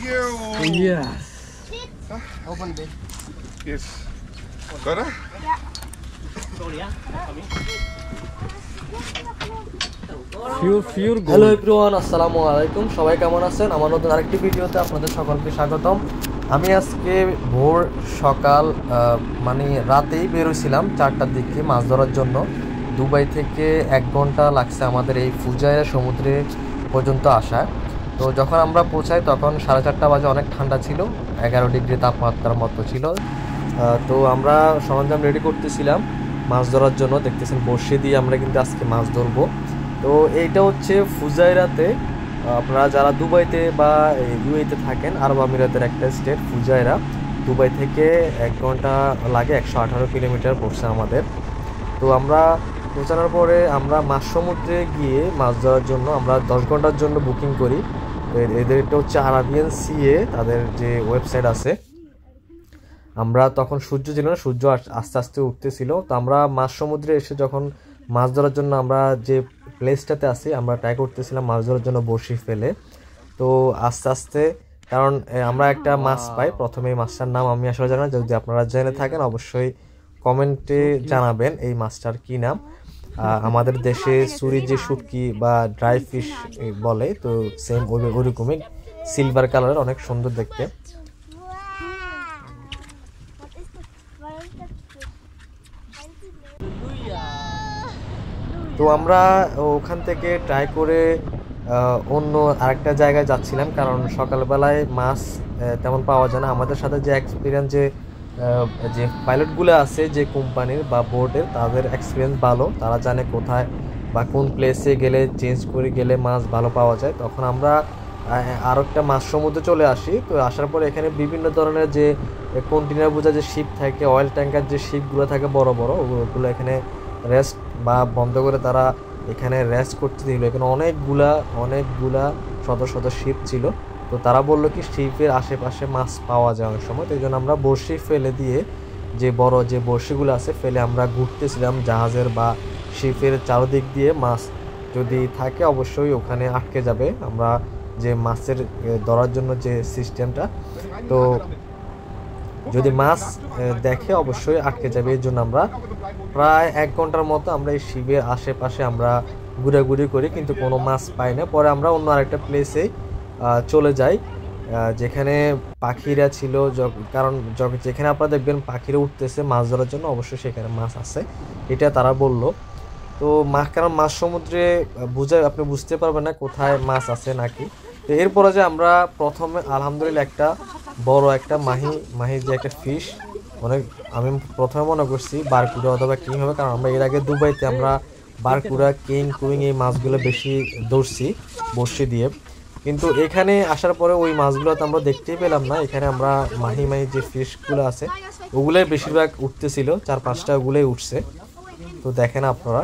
you. Yes. Open big. Yes. Better? Pure hello everyone, আসসালামু আলাইকুম। সবাই কেমন আছেন? আমার নতুন আরেকটি ভিডিওতে আপনাদের সকলকে স্বাগতম। আমি আজকে ভোর সকাল মানে রাতেই বেরোছিলাম 4টার দিকে মাছ ধরার জন্য। দুবাই থেকে 1 ঘন্টা লাগছে আমাদের এই ফুজাইরা সমুদ্রে পর্যন্ত আসা। তো যখন আমরা পৌঁছাই তখন 4:30 বাজে, অনেক ঠান্ডা ছিল, 11 ডিগ্রি তাপমাত্রার মতো ছিল। তো আমরা সরঞ্জাম রেডি করতেছিলাম মাছ ধরার জন্য। দেখতেছেন বর্ষি দিয়ে আমরা কিন্তু আজকে মাছ ধরবো। তো এইটা হচ্ছে ফুজাইরাতে, আপনারা যারা দুবাইতে বা ইউএইতে থাকেন, আরব আমিরাতের একটা স্টেট ফুজাইরা। দুবাই থেকে 1 ঘন্টা লাগে, 118 কিলোমিটার পড়ছে আমাদের। তো আমরা পৌঁছানোর পরে আমরা মাছ সমুদ্রে গিয়ে মাছ ধরার জন্য আমরা 10 ঘন্টার জন্য বুকিং করি। এদেরটা হচ্ছে আরাবিয়ান সিএ, তাদের যে ওয়েবসাইট আছে। আমরা তখন সূর্য ছিল না, সূর্য আস্তে আস্তে উঠতেছিল। তো আমরা মাছ সমুদ্রে এসে যখন মাছ ধরার জন্য আমরা যে প্লেসটাতে আছি, আমরা ট্রাই করতেছিলাম মাছ ধরার জন্য বড়শি ফেলে। তো আস্তে আস্তে, কারণ আমরা একটা মাছ পাই, প্রথমে এই মাছটার নাম আমি আসলে জানি না, যদি আপনারা জেনে থাকেন অবশ্যই কমেন্টে জানাবেন এই মাছটার কি নাম। আমাদের দেশে সুরি যে শুটকি বা ড্রাই ফিশ বলে, তো সেম ওইরকমই সিলভার কালারের, অনেক সুন্দর দেখতে। তো আমরা ওখান থেকে ট্রাই করে অন্য আরেকটা জায়গায় যাচ্ছিলাম, কারণ সকালবেলায় মাছ তেমন পাওয়া যায় না। আমাদের সাথে যে এক্সপিরিয়েন্স যে পাইলটগুলো আছে যে কোম্পানির বা বোর্ডের, তাদের এক্সপিরিয়েন্স ভালো, তারা জানে কোথায় বা কোন প্লেসে গেলে চেঞ্জ করে গেলে মাছ ভালো পাওয়া যায়। তখন আমরা আরও একটা মাছ সমুদ্রে চলে আসি। তো আসার পরে এখানে বিভিন্ন ধরনের যে কন্টেনার বোঝা যে শিপ থাকে, অয়েল ট্যাঙ্কার যে শিপগুলো থাকে বড় বড়, ওগুলো এখানে রেস্ট বা বন্ধ করে তারা এখানে রেস্ট করতে দিল। এখানে অনেকগুলা শত শত শিপ ছিল। তো তারা বললো কি শিপের আশেপাশে মাছ পাওয়া যায় অনেক সময়। তো এই জন্য আমরা বড়শি ফেলে দিয়ে, যে বড় যে বড়শিগুলো আছে ফেলে আমরা ঘুরতেছিলাম জাহাজের বা শিপের চারদিক দিয়ে। মাছ যদি থাকে অবশ্যই ওখানে আটকে যাবে, আমরা যে মাছের ধরার জন্য যে সিস্টেমটা, তো যদি মাছ দেখে অবশ্যই আটকে যাবে। এই জন্য আমরা প্রায় 1 ঘন্টার মতো আমরা এই শিবের আশেপাশে আমরা ঘুরাঘুরি করি, কিন্তু কোনো মাছ পাই না। পরে আমরা অন্য আরেকটা প্লেসে চলে যাই যেখানে পাখিরা ছিল, কারণ যেখানে আপনারা দেখবেন পাখিরা উঠতেছে মাছ ধরার জন্য, অবশ্যই সেখানে মাছ আছে, এটা তারা বলল। তো কারণ মাছ সমুদ্রে আপনি বুঝতে পারবেন না কোথায় মাছ আছে নাকি। তো এরপরে যে আমরা প্রথমে আলহামদুলিল্লাহ একটা বড় একটা মাহি যে একটা ফিশ, আমি প্রথমে মনে করছি বারকুড়া অথবা কিং হবে, কারণ আমরা এর আগে দুবাইতে আমরা বারকুড়া, কিং, কুইং এই মাছগুলো বেশি ধরছি বড়শি দিয়ে। কিন্তু এখানে আসার পরে ওই মাছগুলো তো আমরা দেখতেই পেলাম না। এখানে আমরা মাহি যে ফিশগুলো আছে ওগুলোই বেশিরভাগ উঠতেছিল, 4-5টা ওগুলোই উঠছে। তো দেখেন আপনারা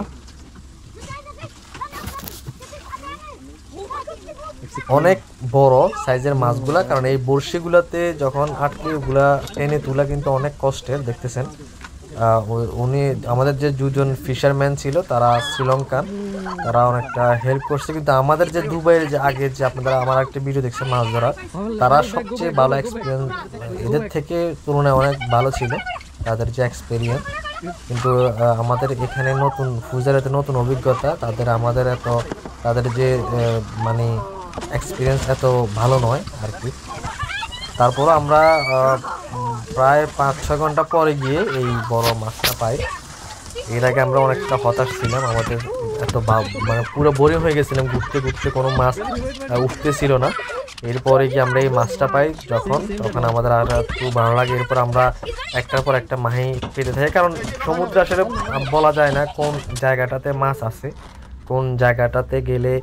অনেক বড় সাইজের মাছগুলা, কারণ এই বড়শিগুলাতে যখন আটকে ওগুলা টেনে তোলা কিন্তু অনেক কষ্টের। দেখতেছেন উনি আমাদের যে 2জন ফিশারম্যান ছিল, তারা শ্রীলঙ্কান, তারা অনেকটা হেল্প করছে। কিন্তু আমাদের যে দুবাইয়ের যে আগের যে আপনারা আমার একটা ভিডিও দেখছেন মাছ ধরা, তারা সবচেয়ে ভালো এক্সপিরিয়েন্স, এদের থেকে তুলনায় অনেক ভালো ছিল তাদের যে এক্সপিরিয়েন্স। কিন্তু আমাদের এখানে নতুন ফুজাইরাতে নতুন অভিজ্ঞতা, তাদের যে মানে এক্সপিরিয়েন্স এত ভালো নয় আর কি। তারপর আমরা প্রায় 5-6 ঘন্টা পরে গিয়ে এই বড় মাছটা পাই। এর আগে আমরা অনেকটা হতাশ ছিলাম, আমাদের এত মানে পুরো বোরিং হয়ে গেছিলাম, ঘুরতে ঘুরতে কোনো মাছ উঠতেছিল না। এরপরে গিয়ে আমরা এই মাছটা পাই তখন আমাদের আর একটু ভালো লাগে। এরপর আমরা একটার পর একটা মাহি পেতে থাকি, কারণ সমুদ্রে আসলে বলা যায় না কোন জায়গাটাতে মাছ আছে, কোন জায়গাটাতে গেলে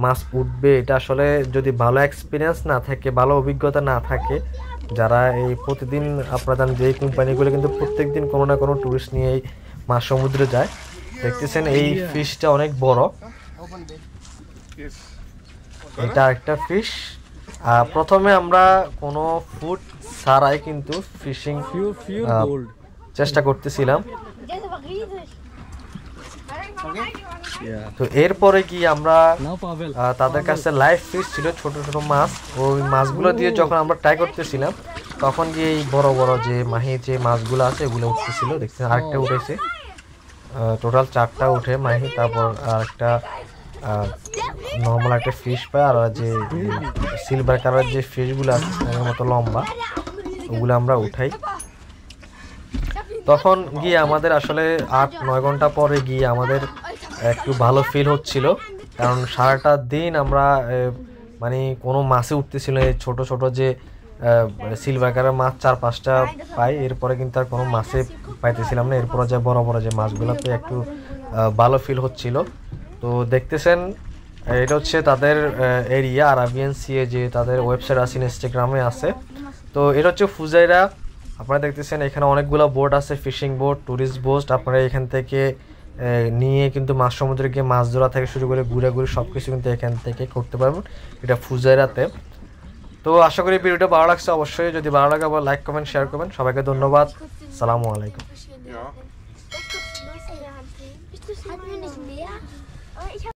মাছ উঠবে। এটা আসলে যদি ভালো এক্সপিরিয়েন্স না থাকে, ভালো অভিজ্ঞতা না থাকে, যারা এই প্রতিদিন আপনারা জানেন যে এই কোম্পানিগুলো কিন্তু প্রত্যেক দিন কোনো না কোনো টুরিস্ট নিয়ে এই মাছ সমুদ্রে যায়। দেখতেছেন এই ফিশটা অনেক বড়, এটা একটা ফিশ। প্রথমে আমরা কোনো ফুড ছাড়াই কিন্তু ফিশিং চেষ্টা করতেছিলাম। তো এরপরে কি আমরা তাদের কাছে লাইভ ফিশ ছিল, ছোট ছোট মাছ, ওই মাছগুলো দিয়ে যখন আমরা ট্রাই করতেছিলাম তখন গিয়ে এই বড় বড় যে মাহি যে মাছগুলো আছে এগুলো উঠতেছিল, দেখছেন আরেকটা উঠেছে, টোটাল 4টা উঠে মাহি, তারপর আরেকটা নর্মাল একটা ফিশ পায়, আর যে সিলভার কালার যে ফিশগুলো আছে তাদের মতো লম্বা ওগুলো আমরা উঠাই। তখন গিয়ে আমাদের আসলে 8-9 ঘন্টা পরে গিয়ে আমাদের একটু ভালো ফিল হচ্ছিল, কারণ সারাটা দিন আমরা মানে কোনো মাছে উঠতেছিল না, ছোট ছোট যে সিলভার কালার মাছ 4-5টা পাই, এরপরে কিন্তু আর কোনো মাছে পাইতেছিলাম না, এরপরে যে বড় বড় যে মাছগুলো পেয়ে একটু ভালো ফিল হচ্ছিল। তো দেখতেছেন এটা হচ্ছে তাদের এরিয়া আরাবিয়ান সিয়ে, যে তাদের ওয়েবসাইট আছে, ইনস্টাগ্রামে আছে। তো এটা হচ্ছে ফুজাইরা, আপনারা দেখতেছেন এখানে অনেকগুলো বোট আছে, ফিশিং বোট, ট্যুরিস্ট বোট, আপনারা এখান থেকে নিয়ে কিন্তু মাছ সমুদ্রে গিয়ে মাছ ধরা থেকে শুরু করে ঘুরে সব কিছু কিন্তু এখান থেকে করতে পারবেন, এটা ফুজাইরাতে। তো আশা করি ভিডিওটা ভালো লাগছে, অবশ্যই যদি ভালো লাগে আবার লাইক কমেন্ট শেয়ার করবেন। সবাইকে ধন্যবাদ, আসসালামু আলাইকুম। Ja. Das tut bloß in der Hand drehen. Hat mir nicht mehr. Aber ich